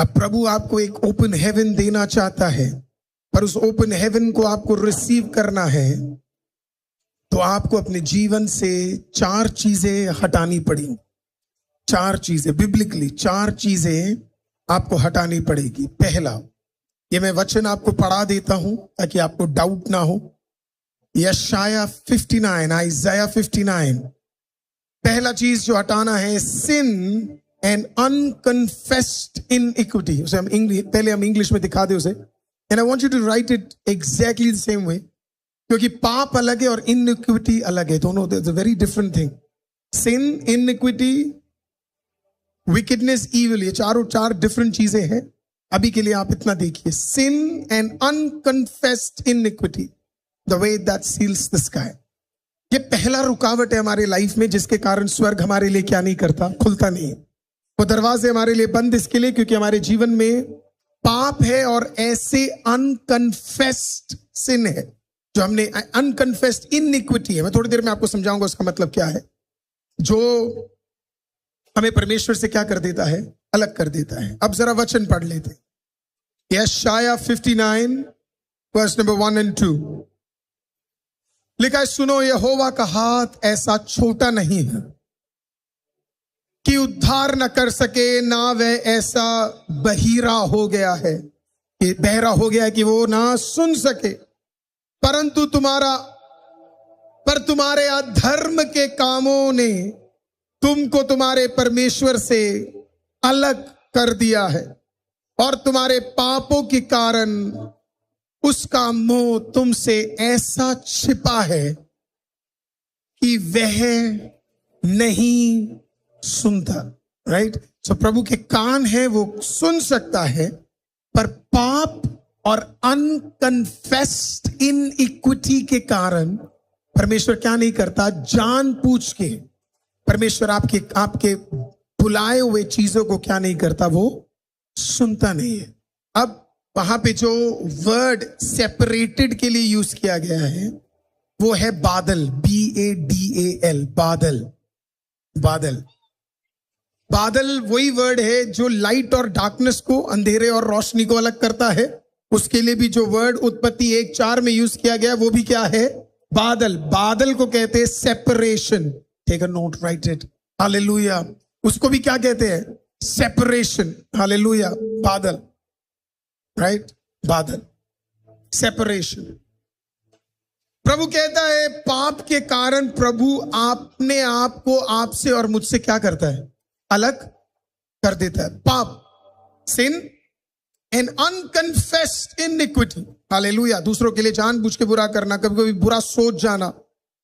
अब प्रभु आपको एक ओपन हेवन देना चाहता है, पर उस ओपन हेवन को आपको रिसीव करना है तो आपको अपने जीवन से 4 चीजें हटानी पड़ेंगी। 4 चीजें, बिब्लिकली 4 चीजें आपको हटानी पड़ेगी। पहला, ये मैं वचन आपको पढ़ा देता हूं ताकि आपको डाउट ना हो। यशाया 59, आइजाया 59, पहला चीज जो हटाना है, सिन एंड अनकन्फेस्ड इनइक्विटी। उसे हम पहले हम इंग्लिश में दिखा दे उसे, and I want you to write it exactly the same way, क्योंकि पाप अलग है और इनइक्विटी अलग है, दोनों it's a very different thing. Sin, inequity, wickedness, evil, ये चार डिफरेंट चीजें हैं। अभी के लिए आप इतना देखिए, sin and unconfessed iniquity, the way that seals the sky. ये पहला रुकावट है हमारे लाइफ में, जिसके कारण स्वर्ग हमारे लिए क्या नहीं करता, खुलता नहीं है। वो दरवाजे हमारे लिए बंद इसके लिए क्योंकि हमारे जीवन में पाप है और ऐसे अनकन्फेस्ड सिन है जो हमने, अनकन्फेस्ड इनइक्विटी है। मैं थोड़ी देर में आपको समझाऊंगा उसका मतलब क्या है, जो हमें परमेश्वर से क्या कर देता है, अलग कर देता है। अब जरा वचन पढ़ लेते। यशाया 59 वर्स नंबर 1 और 2 लिखा है, सुनो यहोवा का हाथ ऐसा छोटा नहीं है कि उद्धार न कर सके, ना वह ऐसा बहिरा हो गया है कि बहरा हो गया है कि वो ना सुन सके, परंतु तुम्हारे अधर्म के कामों ने तुमको तुम्हारे परमेश्वर से अलग कर दिया है और तुम्हारे पापों के कारण उसका मुंह तुमसे ऐसा छिपा है कि वह नहीं सुनता। राइट? सो प्रभु के कान है, वो सुन सकता है, पर पाप और अनकन्फेस्ड इनइक्विटी के कारण परमेश्वर क्या नहीं करता, जानबूझ के परमेश्वर आपके बुलाए हुए चीजों को क्या नहीं करता, वो सुनता नहीं है। अब वहां पे जो वर्ड सेपरेटेड के लिए यूज किया गया है वो है बादल, BADAL, बादल। बादल बादल वही वर्ड है जो लाइट और डार्कनेस को, अंधेरे और रोशनी को अलग करता है। उसके लिए भी जो वर्ड उत्पत्ति 1:4 में यूज किया गया वो भी क्या है, बादल। बादल को कहते हैं separation. Take a note, write it. Hallelujah. उसको भी क्या कहते हैं, सेपरेशन। हालेलुया। बादल, राइट, बादल, सेपरेशन। प्रभु कहता है पाप के कारण प्रभु अपने आप को आपसे और मुझसे क्या करता है, अलग कर देता है। पाप, सिन एंड अनकन्फेस्ड इनइक्विटी। हालेलुया। दूसरों के लिए जानबूझ के बुरा करना, कभी कभी बुरा सोच जाना।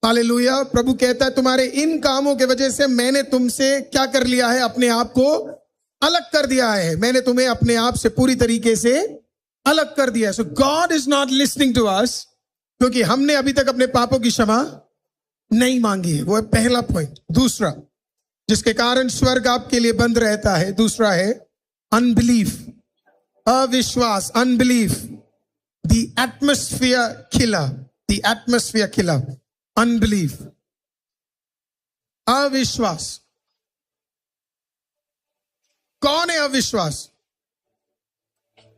हालेलुया। प्रभु कहता है तुम्हारे इन कामों के वजह से मैंने तुमसे क्या कर लिया है, अपने आप को अलग कर दिया है। मैंने तुम्हें अपने आप से पूरी तरीके से अलग कर दिया है। So God is not listening to us, क्योंकि हमने अभी तक अपने पापों की क्षमा नहीं मांगी है। वो है पहला पॉइंट। दूसरा जिसके कारण स्वर्ग आपके लिए बंद रहता है, दूसरा है अनबिलीफ, अविश्वास, unbelief. The atmosphere killer, the atmosphere killer, unbelief, अविश्वास। कौन है अविश्वास?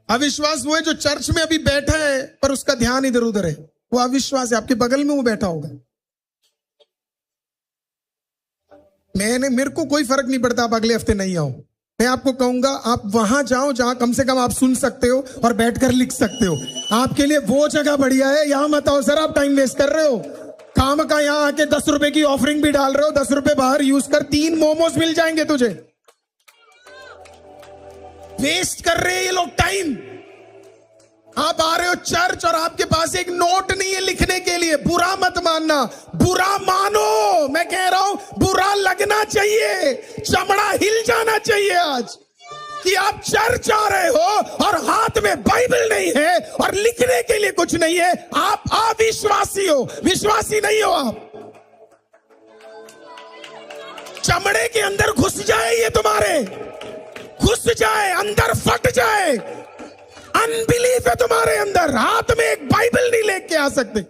अविश्वास वो है जो चर्च में अभी बैठा है पर उसका ध्यान इधर उधर है, वो अविश्वास है। आपके बगल में वो बैठा होगा, मेरे को कोई फर्क नहीं पड़ता आप अगले हफ्ते नहीं आओ। मैं आपको कहूंगा आप वहां जाओ जहां कम से कम आप सुन सकते हो और बैठकर लिख सकते हो। आपके लिए वो जगह बढ़िया है, यहां मत आओ सर, आप टाइम वेस्ट कर रहे हो। काम का यहां आके 10 रुपए की ऑफरिंग भी डाल रहे हो, 10 रुपए बाहर यूज कर, 3 मोमोज मिल जाएंगे तुझे। वेस्ट कर रहे हैं ये लोग टाइम। आप आ रहे हो चर्च और आपके पास एक नोट नहीं है लिखने के लिए। बुरा मत मानना, बुरा मानो। मैं कह रहा हूं बुरा लगना चाहिए, चमड़ा हिल जाना चाहिए आज कि आप चर्च आ रहे हो और हाथ में बाइबल नहीं है और लिखने के लिए कुछ नहीं है। आप अविश्वासी हो, विश्वासी नहीं हो आप। चमड़े के अंदर घुस जाए ये तुम्हारे, घुस जाए, अंदर फट जाए। अनबिलीफ है तुम्हारे अंदर, हाथ में एक बाइबल नहीं लेके आ सकते।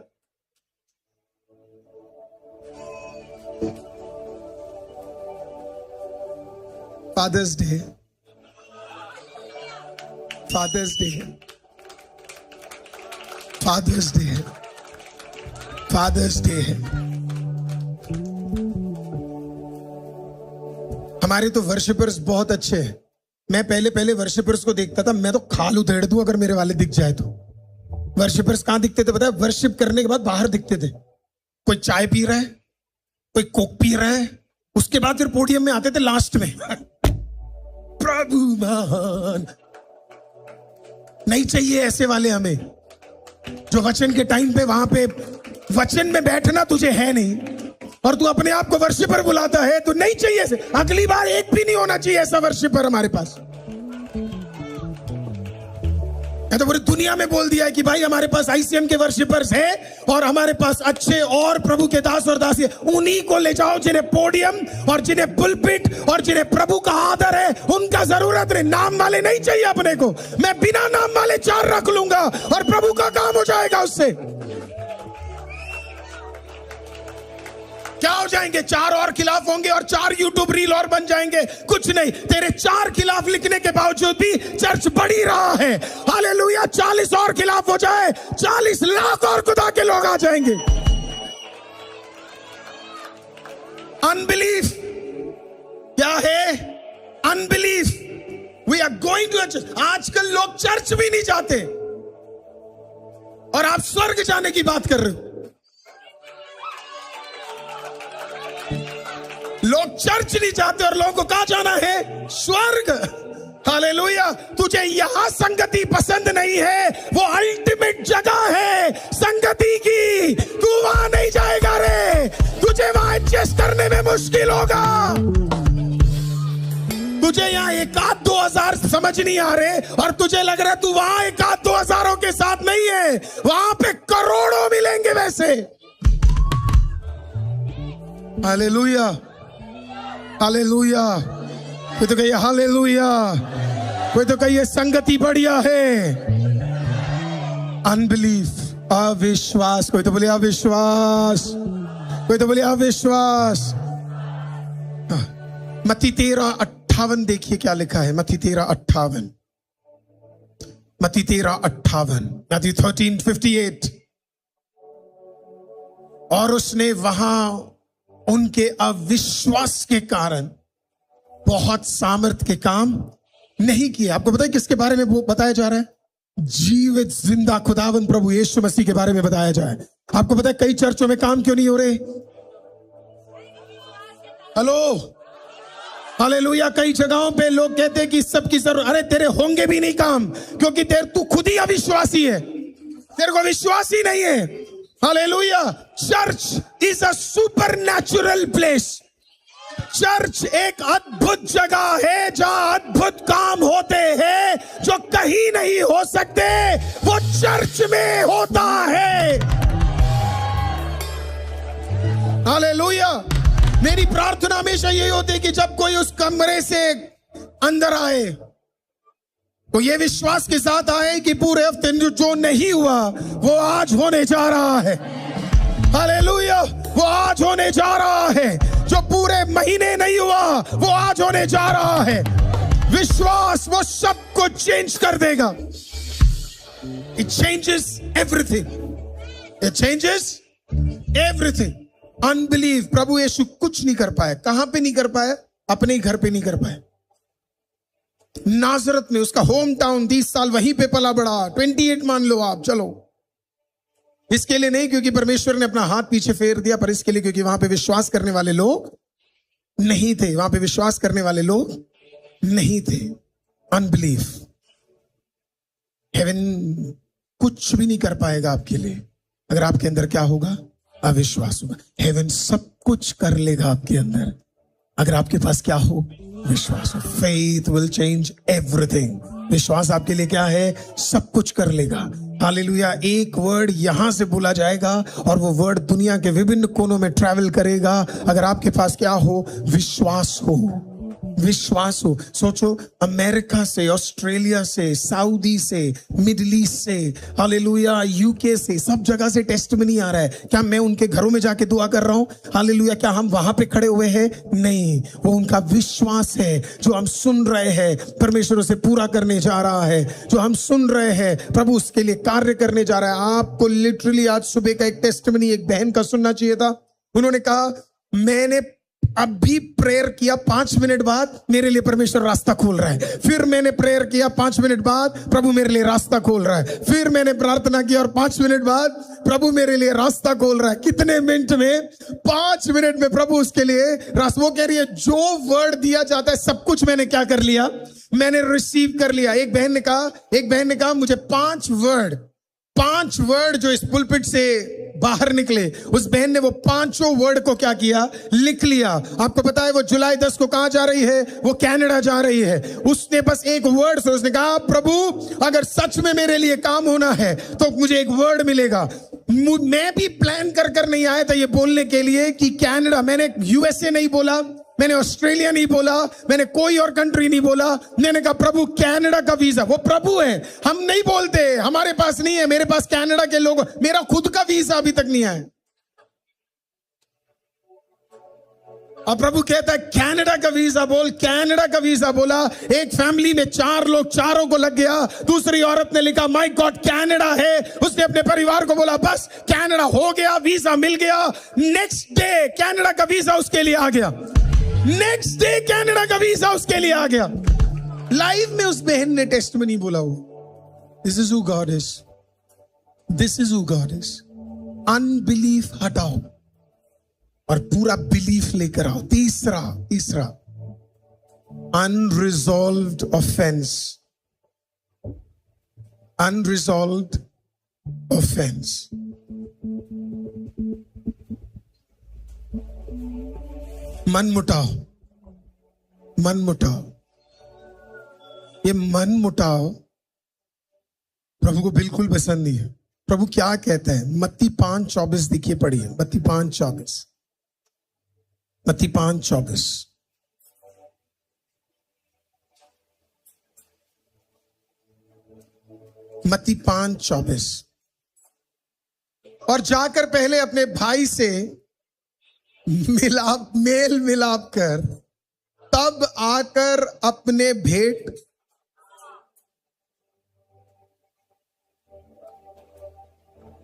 फादर्स डे फादर्स डे है, फादर्स डे है, फादर्स डे है। हमारे तो वर्शिपर्स बहुत अच्छे हैं। मैं पहले वर्शिपर्स को देखता था, मैं तो खाल उधेड़ दूं अगर मेरे वाले दिख जाए तो। वर्शिपर्स कहां दिखते थे पता है? वर्शिप करने के बाद बाहर दिखते थे। कोई चाय पी रहा है, कोई कोक पी रहा है, उसके बाद फिर पोडियम में आते थे लास्ट में। प्रभु महान। नहीं चाहिए ऐसे वाले हमें, जो वचन के टाइम पे वहां पे वचन में बैठना तुझे है नहीं और तू अपने आप को वर्शिपर बुलाता है, तो नहीं चाहिए ऐसे। अगली बार एक भी नहीं होना चाहिए ऐसा वर्शिपर हमारे पास। मैं तो पूरी दुनिया में बोल दिया है कि भाई हमारे पास आईसीएम के वर्शिपर्स हैं और हमारे पास अच्छे और प्रभु के दास और दासी, उन्हीं को ले जाओ जिन्हें पोडियम और जिन्हें पुलपिट और जिन्हें प्रभु का आदर है। उनका जरूरत नहीं, नाम वाले नहीं चाहिए अपने को। मैं बिना नाम वाले 4 रख लूंगा और प्रभु का काम हो जाएगा उससे। क्या हो जाएंगे? 4 और खिलाफ होंगे और 4 यूट्यूब रील और बन जाएंगे। कुछ नहीं, तेरे 4 खिलाफ लिखने के बावजूद भी चर्च बढ़ी रहा है। हालेलुया। 40 और खिलाफ हो जाए, 40 लाख और खुदा के लोग आ जाएंगे। अनबिलीफ क्या है? Unbelief. We are going to church. आजकल लोग चर्च भी नहीं जाते और आप स्वर्ग जाने की बात कर रहे हो। लोग चर्च नहीं जाते और लोगों को कहां जाना है? स्वर्ग। हालेलुया। तुझे यहां संगति पसंद नहीं है, वो अल्टीमेट जगह है संगति की। तू वहां नहीं जाएगा रे, तुझे वहां एडजस्ट करने में मुश्किल होगा। तुझे यहाँ 1-2 हजार समझ नहीं आ रहे और तुझे लग रहा है तू वहां 1-2 हजारों के साथ नहीं है, वहां पे करोड़ों मिलेंगे वैसे। Hallelujah, hallelujah. कोई तो कहिए हालेलुया, कोई तो कहिए संगति बढ़िया है। अनबिलीफ, अविश्वास। कोई तो बोले अविश्वास, कोई तो बोले अविश्वास। मत्ती 13:58 देखिए क्या लिखा है। मत्ती 13:58, मत्ती 13:58, मत्ती 13:58। और उसने वहां उनके अविश्वास के कारण बहुत सामर्थ के काम नहीं किए। आपको पता है किसके बारे में वो बताया जा रहा है? जीवित जिंदा खुदावंद प्रभु यीशु मसीह के बारे में बताया जा रहा है। आपको पता है कई चर्चों में काम क्यों नहीं हो रहे? Hello, hallelujah. कई जगहों पे लोग कहते हैं कि सबकी जरूरत, अरे तेरे होंगे भी नहीं काम, क्योंकि तू खुद ही अविश्वासी है, तेरे को विश्वास ही नहीं है। Hallelujah. Church is a supernatural place. Church एक अद्भुत जगह है जहां अद्भुत काम होते हैं जो कहीं नहीं हो सकते, वो चर्च में होता है। हालेलुया। मेरी प्रार्थना हमेशा यही होती है कि जब कोई उस कमरे से अंदर आए तो ये विश्वास के साथ आए कि पूरे हफ्ते जो नहीं हुआ वो आज होने जा रहा है। हालेलुया। वो आज होने जा रहा है। जो पूरे महीने नहीं हुआ वो आज होने जा रहा है। विश्वास वो सब कुछ चेंज कर देगा। It changes everything, it changes everything. Unbelief, प्रभु यीशु कुछ नहीं कर पाया। कहां पे नहीं कर पाया? अपने ही घर पे नहीं कर पाया। नाजरत में, उसका होम टाउन, 30 साल वहीं पे पला बड़ा। 28 मान लो आप, चलो। इसके लिए नहीं क्योंकि परमेश्वर ने अपना हाथ पीछे फेर दिया, पर इसके लिए क्योंकि वहां पे विश्वास करने वाले लोग नहीं थे। वहां पे विश्वास करने वाले लोग नहीं थे। अनबिलीफ। हेवन कुछ भी नहीं कर पाएगा आपके लिए अगर आपके अंदर क्या होगा? अविश्वास होगा। हेवन सब कुछ कर लेगा आपके अंदर अगर आपके पास क्या हो? विश्वास हो। Faith will change everything. विश्वास आपके लिए क्या है? सब कुछ कर लेगा। हालेलुया। एक वर्ड यहां से बोला जाएगा और वो वर्ड दुनिया के विभिन्न कोनों में ट्रैवल करेगा अगर आपके पास क्या हो? विश्वास हो। विश्वास हो। सोचो, अमेरिका से, ऑस्ट्रेलिया से, सऊदी से, मिडिल ईस्ट से, हालेलुया, यूके से, सब जगह से टेस्टिमनी आ रहा है। क्या मैं उनके घरों में जाके दुआ कर रहा हूं? हालेलुया, क्या हम वहां पे खड़े हुए हैं? नहीं, वो उनका विश्वास है जो हम सुन रहे हैं परमेश्वर उसे पूरा करने जा रहा है। जो हम सुन रहे हैं प्रभु उसके लिए कार्य करने जा रहा है। आपको लिटरली आज सुबह का एक टेस्टिमनी एक बहन का सुनना चाहिए था। उन्होंने कहा, मैंने अभी प्रेयर किया, 5 मिनट बाद मेरे लिए परमेश्वर रास्ता खोल रहा है। फिर मैंने प्रेयर किया, 5 मिनट बाद प्रभु मेरे लिए रास्ता खोल रहा है। फिर मैंने प्रार्थना की और 5 मिनट बाद प्रभु मेरे लिए रास्ता खोल रहा है। कितने मिनट में? 5 मिनट में प्रभु उसके लिए रास्ता। वो कह रही है, जो वर्ड दिया जाता है सब कुछ मैंने क्या कर लिया? मैंने रिसीव कर लिया। एक बहन ने कहा मुझे 5 वर्ड जो इस पुलपिट से बाहर निकले, उस बहन ने वो 5 वर्ड को क्या किया? लिख लिया। आपको पता है वो जुलाई 10 को कहां जा रही है? वो कनाडा जा रही है। उसने बस एक वर्ड से उसने कहा, प्रभु अगर सच में मेरे लिए काम होना है तो मुझे एक वर्ड मिलेगा। मैं भी प्लान कर नहीं आया था ये बोलने के लिए कि कनाडा, मैंने यूएसए नहीं बोला, मैंने ऑस्ट्रेलिया नहीं बोला, मैंने कोई और कंट्री नहीं बोला। मैंने कहा प्रभु कनाडा का वीजा, वो प्रभु है, हम नहीं बोलते, हमारे पास नहीं है। मेरे पास कनाडा के लोग, मेरा खुद का वीजा अभी तक नहीं आया। और प्रभु कहता है कनाडा का वीजा बोल, कनाडा का वीजा बोला। एक फैमिली में 4 लोग, चारों को लग गया। दूसरी औरत ने लिखा माय गॉड कनाडा है। उसने अपने परिवार को बोला बस कनाडा हो गया, वीजा मिल गया। नेक्स्ट डे कनाडा का वीजा उसके लिए आ गया। नेक्स्ट डे कनाडा का वीजा उसके लिए आ गया। लाइव में उस बहन ने टेस्टिमनी बोला, हो this is who God is, this is who God is. Unbelief हटाओ और पूरा बिलीफ लेकर आओ। तीसरा अनरिजॉल्व्ड ऑफेंस। Unresolved offence. मनमुटाव। ये मनमुटाव प्रभु को बिल्कुल पसंद नहीं है। प्रभु क्या कहता है? मत्ती 5:24 देखिए, पढ़िए मत्ती 5:24। मत्ती 5:24। मत्ती 5:24। और जाकर पहले अपने भाई से मेल मिलाप कर, तब आकर अपने भेंट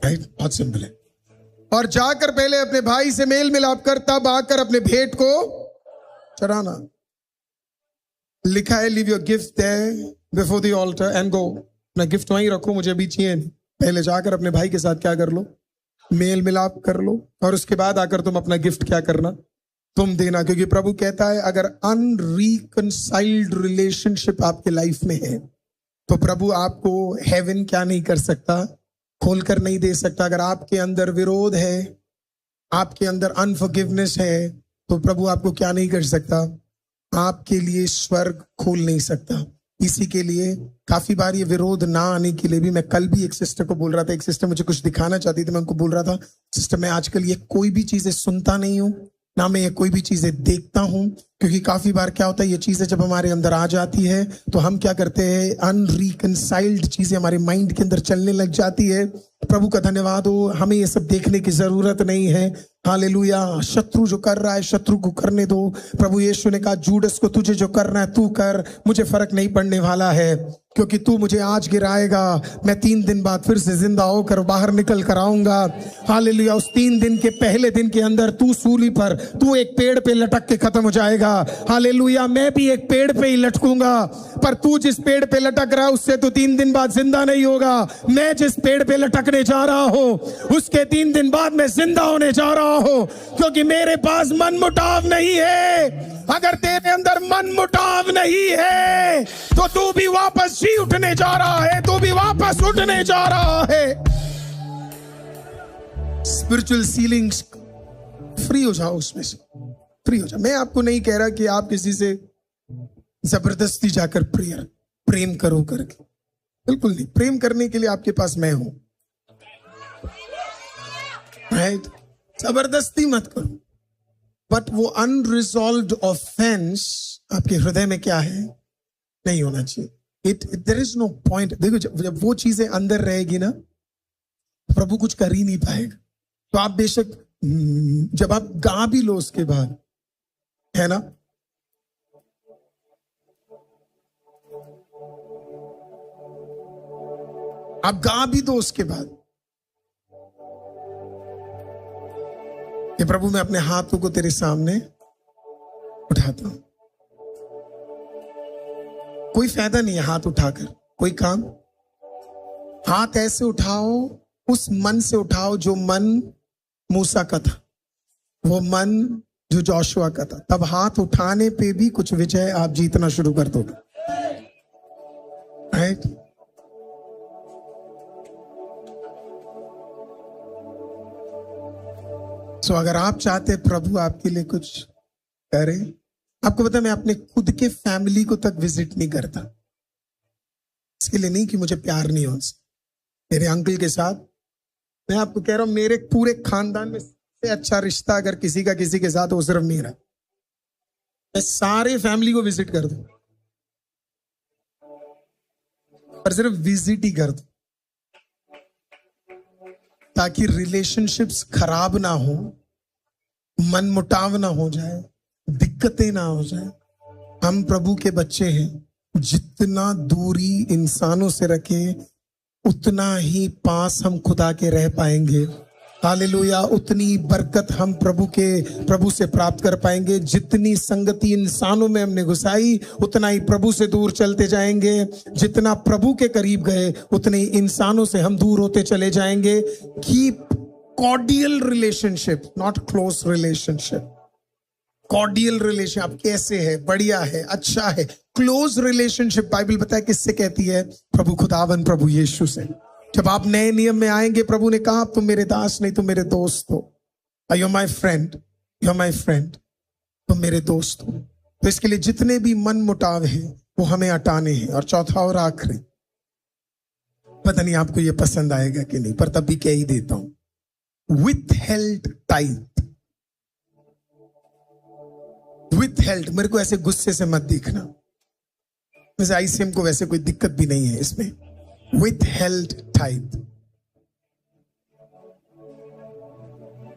बहुत सिंपल है। और जाकर पहले अपने भाई से मेल मिलाप कर, तब आकर अपने भेंट को चढ़ाना। लिखा है leave your gift there before the altar and go. अपना गिफ्ट वहीं रखो, मुझे अभी चाहिए नहीं। पहले जाकर अपने भाई के साथ क्या कर लो? मेल मिलाप कर लो, और उसके बाद आकर तुम अपना गिफ्ट क्या करना? तुम देना। क्योंकि प्रभु कहता है अगर अनरिकंसाइल्ड रिलेशनशिप आपके लाइफ में है तो प्रभु आपको हेवन क्या नहीं कर सकता? खोलकर नहीं दे सकता। अगर आपके अंदर विरोध है, आपके अंदर अनफॉरगिवनेस है, तो प्रभु आपको क्या नहीं कर सकता? आपके लिए स्वर्ग खोल नहीं सकता। इसी के लिए काफी बार ये विरोध ना आने के लिए भी, मैं कल भी एक सिस्टर को बोल रहा था, एक सिस्टर मुझे कुछ दिखाना चाहती थी, मैं उनको बोल रहा था सिस्टर मैं आजकल ये कोई भी चीजें सुनता नहीं हूं, ना मैं ये कोई भी चीजें देखता हूं। क्योंकि काफी बार क्या होता है, ये चीजें जब हमारे अंदर आ जाती है तो हम क्या करते हैं? अनरिकंसाइल्ड चीजें हमारे माइंड के अंदर चलने लग जाती है। प्रभु का धन्यवाद हो, हमें ये सब देखने की जरूरत नहीं है। हालेलुया। शत्रु जो कर रहा है शत्रु को करने दो। प्रभु यीशु ने कहा जूडस को तुझे जो करना है तू कर, मुझे फर्क नहीं पड़ने वाला है, क्योंकि तू मुझे आज गिराएगा, मैं 3 दिन बाद फिर से जिंदा होकर बाहर निकल कर आऊंगा। हालेलुया। उस 3 दिन के पहले दिन के अंदर तू सूली पर, तू एक पेड़ पे लटक के खत्म हो जाएगा। हालेलुया। मैं भी एक पेड़ पे ही लटकूंगा, पर तू जिस पेड़ पे लटक रहा है उससे तो 3 दिन बाद जिंदा नहीं होगा। मैं जिस पेड़ पे लटकने जा रहा हूं उसके 3 दिन बाद मैं जिंदा होने जा रहा हूं, क्योंकि मेरे पास मनमुटाव नहीं है। अगर तेरे अंदर मनमुटाव नहीं है तो तू भी वापस जी उठने जा रहा है, तू भी वापस उठने जा रहा है। स्पिरिचुअल सीलिंग्स फ्री हो जाओ, उसमें से फ्री हो जाओ। मैं आपको नहीं कह रहा कि आप किसी से जबरदस्ती जाकर प्रेम करो करके, बिल्कुल नहीं। प्रेम करने के लिए आपके पास मैं हूं, राइट? जबरदस्ती मत करो। बट वो अनरिजॉल्व्ड ऑफेंस आपके हृदय में क्या है, नहीं होना चाहिए। There is no point. देखो, जब वो चीजें अंदर रहेगी ना, प्रभु कुछ कर ही नहीं पाएगा। तो आप बेशक जब आप गा भी लो उसके बाद, है ना, आप गा भी दो उसके बाद कि प्रभु मैं अपने हाथों को तेरे सामने उठाता हूं। कोई फायदा नहीं है हाथ उठाकर कोई काम। हाथ ऐसे उठाओ, उस मन से उठाओ जो मन मूसा का था, वो मन जो जोशुआ का था। तब हाथ उठाने पे भी कुछ विजय आप जीतना शुरू कर दोगे, राइट? सो अगर आप चाहते प्रभु आपके लिए कुछ करे, आपको पता मैं अपने खुद के फैमिली को तक विजिट नहीं करता। इसके लिए नहीं कि मुझे प्यार नहीं हो उनसे। मेरे अंकल के साथ, मैं आपको कह रहा हूं, मेरे पूरे खानदान में सबसे अच्छा रिश्ता अगर किसी का किसी के साथ हो, सिर्फ मेरा। मैं सारे फैमिली को विजिट कर दूं, पर सिर्फ विजिट ही कर दूं, ताकि रिलेशनशिप्स खराब ना हो, मन मुटाव ना हो जाए, दिक्कतें ना हो जाए। हम प्रभु के बच्चे हैं, जितना दूरी इंसानों से रखे उतना ही पास हम खुदा के रह पाएंगे। हालेलुया। उतनी बरकत हम प्रभु से प्राप्त कर पाएंगे। जितनी संगति इंसानों में हमने घुसाई, उतना ही प्रभु से दूर चलते जाएंगे। जितना प्रभु के करीब गए, उतने ही इंसानों से हम दूर होते चले जाएंगे। Keep cordial relationship, not close relationship. Cordial relation, आप कैसे है, बढ़िया है, अच्छा है। क्लोज रिलेशनशिप बाइबल बताए किससे कहती है? प्रभु खुदावन, प्रभु यीशु से। जब आप नए नियम में आएंगे, प्रभु ने कहा तुम मेरे दास नहीं, तुम मेरे दोस्त हो। You my friend, you my friend, तुम मेरे दोस्त हो। तो इसके लिए जितने भी मन मुटाव है वो हमें हटाने हैं। और चौथा और आखिरी, पता नहीं आपको ये पसंद आएगा कि नहीं, पर तब भी कह ही देता हूं, विथहेल्ड टाइप। विथहेल्ड, मेरे को ऐसे गुस्से से मत देखना। वैसे आईसीएम को वैसे कोई दिक्कत भी नहीं है इसमें। Withheld type.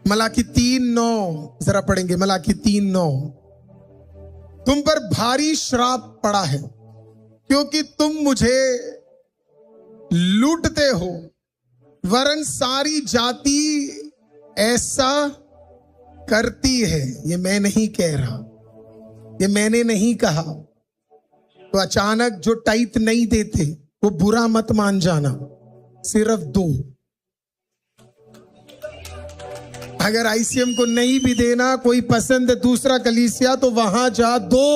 मलाकी 3:9 जरा पढ़ेंगे। मलाकी 3:9, तुम पर भारी श्राप पड़ा है क्योंकि तुम मुझे लूटते हो, वरन सारी जाति ऐसा करती है। ये मैं नहीं कह रहा, ये मैंने नहीं कहा। तो अचानक जो टाइप नहीं देते वो बुरा मत मान जाना, सिर्फ दो। अगर आईसीएम को नहीं भी देना, कोई पसंद है दूसरा कलीसिया, तो वहां जा दो,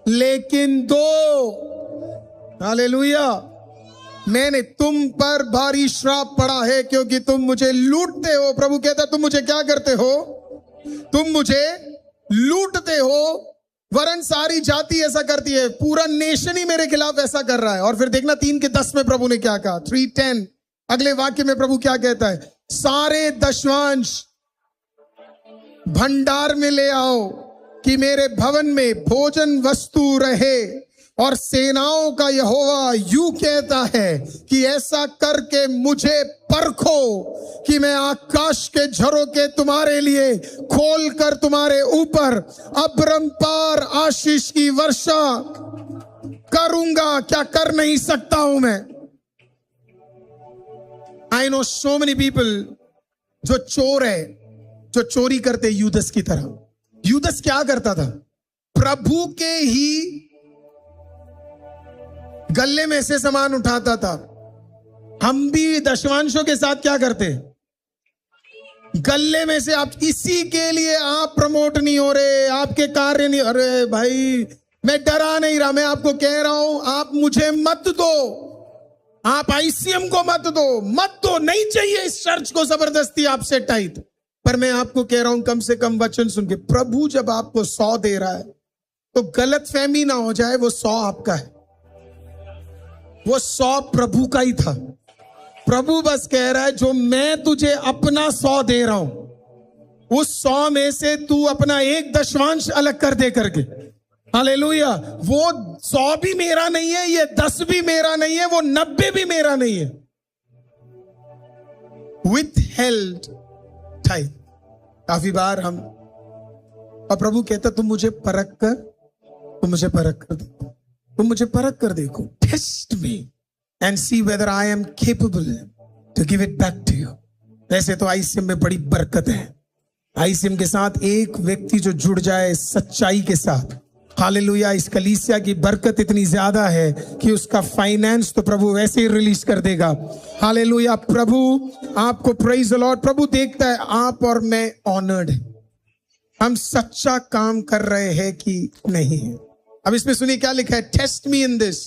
लेकिन दो। हालेलुया। मैंने तुम पर भारी श्राप पड़ा है क्योंकि तुम मुझे लूटते हो। प्रभु कहता तुम मुझे क्या करते हो? तुम मुझे लूटते हो, वरन सारी जाति ऐसा करती है। पूरा नेशन ही मेरे खिलाफ ऐसा कर रहा है। और फिर देखना 3:10 में प्रभु ने क्या कहा। 3:10 अगले वाक्य में प्रभु क्या कहता है? सारे दशवांश भंडार में ले आओ कि मेरे भवन में भोजन वस्तु रहे। और सेनाओं का यहोवा यूं कहता है कि ऐसा करके मुझे परखो कि मैं आकाश के झरोके तुम्हारे लिए खोलकर तुम्हारे ऊपर अबरंपार आशीष की वर्षा करूंगा। क्या कर नहीं सकता हूं मैं? I know so many people जो चोर है, जो चोरी करते यूदस की तरह। यूदस क्या करता था? प्रभु के ही गले में से सामान उठाता था। हम भी दशवांशों के साथ क्या करते? गले में से। आप इसी के लिए आप प्रमोट नहीं हो रहे, आपके कार्य नहीं। अरे भाई, मैं डरा नहीं रहा, मैं आपको कह रहा हूं, आप मुझे मत दो, आप आईसीएम को मत दो, मत दो। नहीं चाहिए इस चर्च को जबरदस्ती आपसे टाइट। पर मैं आपको कह रहा हूं, कम से कम वचन सुन के, प्रभु जब आपको 100 दे रहा है तो गलत फहमी ना हो जाए वो 100 आपका है, वो 100 प्रभु का ही था। प्रभु बस कह रहा है जो मैं तुझे अपना 100 दे रहा हूं, उस 100 में से तू अपना 1 दशवांश अलग कर दे करके हालेलुया। वो 100 भी मेरा नहीं है, ये 10 भी मेरा नहीं है, वो 90 भी मेरा नहीं है। Withheld tithe। काफी बार हम, और प्रभु कहता तुम मुझे परख कर देखो, तुम मुझे परख कर देखो, test me and see whether I am capable to give it back to you. वैसे तो आईसीएम में बड़ी बरकत है। आईसीएम के साथ एक व्यक्ति जो जुड़ जाए सच्चाई के साथ, हालेलुया, इस कलीसिया की बरकत इतनी ज्यादा है कि उसका फाइनेंस तो प्रभु वैसे ही रिलीज कर देगा। हालेलुया, प्रभु आपको प्रेज द लॉर्ड। प्रभु देखता है आप और मैं ऑनर्ड है, हम सच्चा काम कर रहे हैं कि नहीं है। अब इसमें सुनिए क्या लिखा है, टेस्ट मी इन दिस।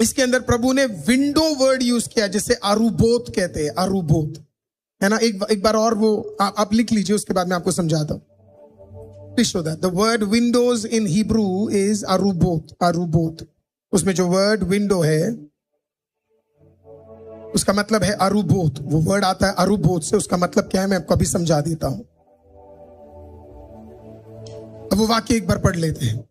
इसके अंदर प्रभु ने विंडो वर्ड यूज किया, जिसे अरुबोत कहते हैं, अरुबोत है ना। एक बार और वो आप लिख लीजिए, उसके बाद मैं आपको समझाता हूं। Please show that. The word windows in Hebrew is arubot. Arubot. उसमें जो word window है उसका मतलब है अरुबोत। वो वर्ड आता है अरुबोत से, उसका मतलब क्या है मैं आपको अभी समझा देता हूं। अब वो वाक्य एक बार पढ़ लेते हैं।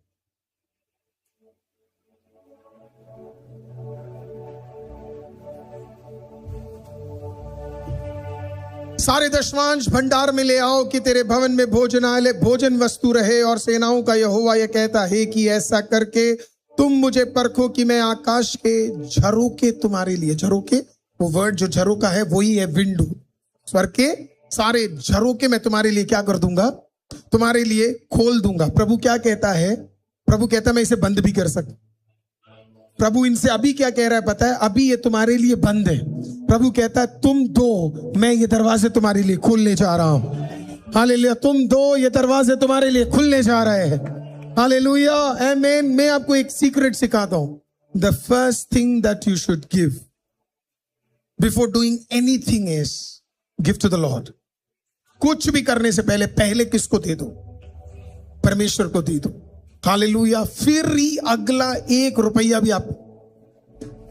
सारे दशमांश भंडार में ले आओ कि तेरे भवन में भोजनालय भोजन वस्तु रहे, और सेनाओं का यहोवा यह कहता है कि ऐसा करके तुम मुझे परखो कि मैं आकाश के झरोके तुम्हारे लिए, झरोके वो वर्ड जो झरोका है वही है विंडो, स्वर्ग के सारे झरोके मैं तुम्हारे लिए क्या कर दूंगा, तुम्हारे लिए खोल दूंगा। प्रभु क्या कहता है, प्रभु कहता है मैं इसे बंद भी कर सकता। प्रभु इनसे अभी क्या कह रहा है पता है, अभी ये तुम्हारे लिए बंद है। प्रभु कहता है तुम दो, मैं ये दरवाजे तुम्हारे लिए खोलने जा रहा हूं। हालेलुया, तुम दो, ये दरवाजे तुम्हारे लिए खुलने जा रहे हैं। हालेलुया, आमीन। मैं आपको एक सीक्रेट सिखाता हूं। The first thing that you should give before doing anything is give to the Lord. कुछ भी करने से पहले किसको दे दो, परमेश्वर को दे दो। हालेलुया, फिर ही अगला 1 रुपया भी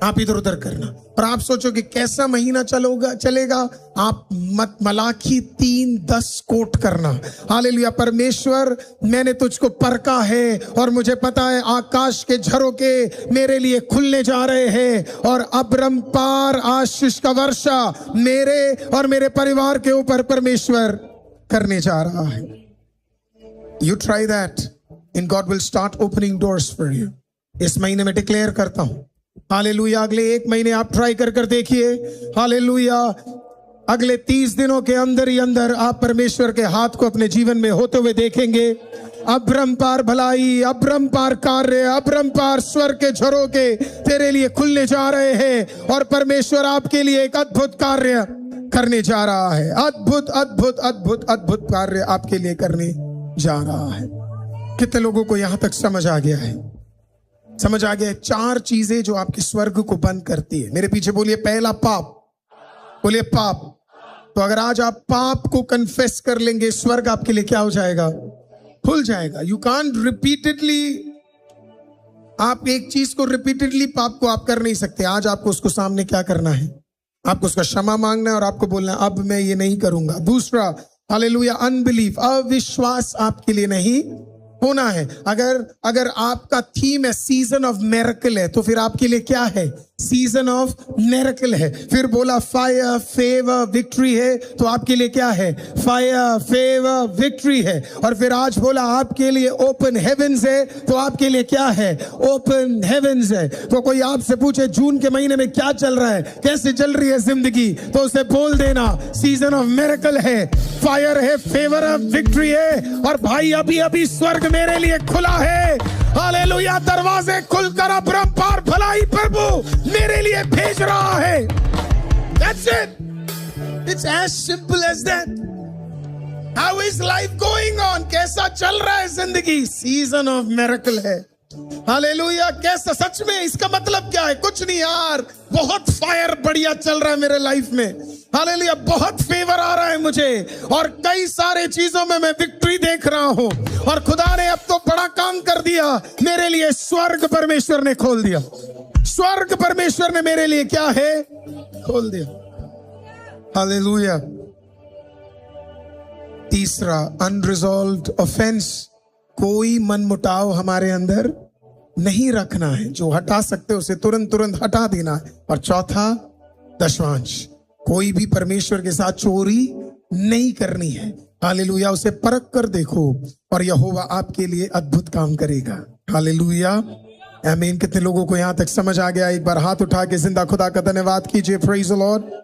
आप इधर उधर करना। और आप सोचो कि कैसा महीना चलेगा, आप मत मलाकी 3:10 कोट करना। हालेलुया, परमेश्वर मैंने तुझको परखा है और मुझे पता है आकाश के झरोके मेरे लिए खुलने जा रहे हैं, और अबरंपार आशीष का वर्षा मेरे और मेरे परिवार के ऊपर परमेश्वर करने जा रहा है। You try that and God will start opening doors for you। इस महीने में डिक्लेयर करता हूं, हालेलुया, अगले 1 महीने आप ट्राई कर देखिए। हालेलुया, अगले 30 दिनों के अंदर ही अंदर आप परमेश्वर के हाथ को अपने जीवन में होते हुए देखेंगे। अब्रंपार भलाई, अब्रंपार कार्य, अब्रंपार स्वर्ग के झरोके तेरे लिए खुलने जा रहे हैं, और परमेश्वर आपके लिए एक अद्भुत कार्य करने जा रहा है। अद्भुत अद्भुत अद्भुत अद्भुत कार्य आपके लिए करने जा रहा है। कितने लोगों को यहां तक समझ आ गया है? समझ आ गया है। 4 चीजें जो आपके स्वर्ग को बंद करती है। मेरे पीछे बोलिए, पहला पाप, बोलिए पाप। तो अगर आज आप पाप को कन्फेस कर लेंगे, स्वर्ग आपके लिए क्या हो जाएगा, खुल जाएगा। यू कांट रिपीटेडली, आप एक चीज को रिपीटेडली पाप को आप कर नहीं सकते। आज आपको उसको सामने क्या करना है, आपको उसका क्षमा मांगना है और आपको बोलना अब मैं ये नहीं करूंगा। दूसरा, हालेलुया, अनबिलीफ, अविश्वास आपके लिए नहीं होना है। अगर आपका थीम है सीजन ऑफ मिरेकल है, तो फिर आपके लिए क्या है, सीजन ऑफ मिरेकल है। फिर बोला फायर फेवर विक्ट्री है, तो आपके लिए क्या है, फायर फेवर विक्ट्री है। और फिर आज बोला आपके लिए ओपन हेवेंस है, तो आपके लिए क्या है, ओपन हेवेंस है। तो कोई आपसे पूछे जून के महीने में क्या चल रहा है, कैसे चल रही है जिंदगी, तो उसे बोल देना सीजन ऑफ मिरेकल है, फायर है, फेवर ऑफ विक्ट्री है, और भाई अभी अभी स्वर्ग मेरे लिए खुला है। हालेलुया, दरवाजे खुलकर अपरंपार भलाई प्रभु मेरे लिए भेज रहा है। That's it. It's as simple as that. How is life going on? कैसा चल रहा है जिंदगी? सीजन ऑफ मिरेकल है। हालेलुया, कैसा, सच में इसका मतलब क्या है? कुछ नहीं यार, बहुत फायर बढ़िया चल रहा है मेरे लाइफ में। हालेलुया, बहुत फेवर आ रहा है मुझे, और कई सारे चीजों में मैं विक्ट्री देख रहा हूं, और खुदा ने अब तो बड़ा काम कर दिया मेरे लिए। स्वर्ग परमेश्वर ने खोल दिया, स्वर्ग परमेश्वर ने मेरे लिए क्या है, खोल दिया। हालेलुया। तीसरा, अनरिजॉल्व्ड ऑफेंस, कोई मन मुटाव हमारे अंदर नहीं रखना है, जो हटा सकते उसे तुरंत तुरंत हटा देना है। और चौथा, दशवांश, कोई भी परमेश्वर के साथ चोरी नहीं करनी है। हालेलुया, उसे परख कर देखो और यहोवा आपके लिए अद्भुत काम करेगा। हालेलुया, आमीन। कितने लोगों को यहां तक समझ आ गया? एक बार हाथ उठा के जिंदा खुदा का धन्यवाद कीजिए। Praise the Lord.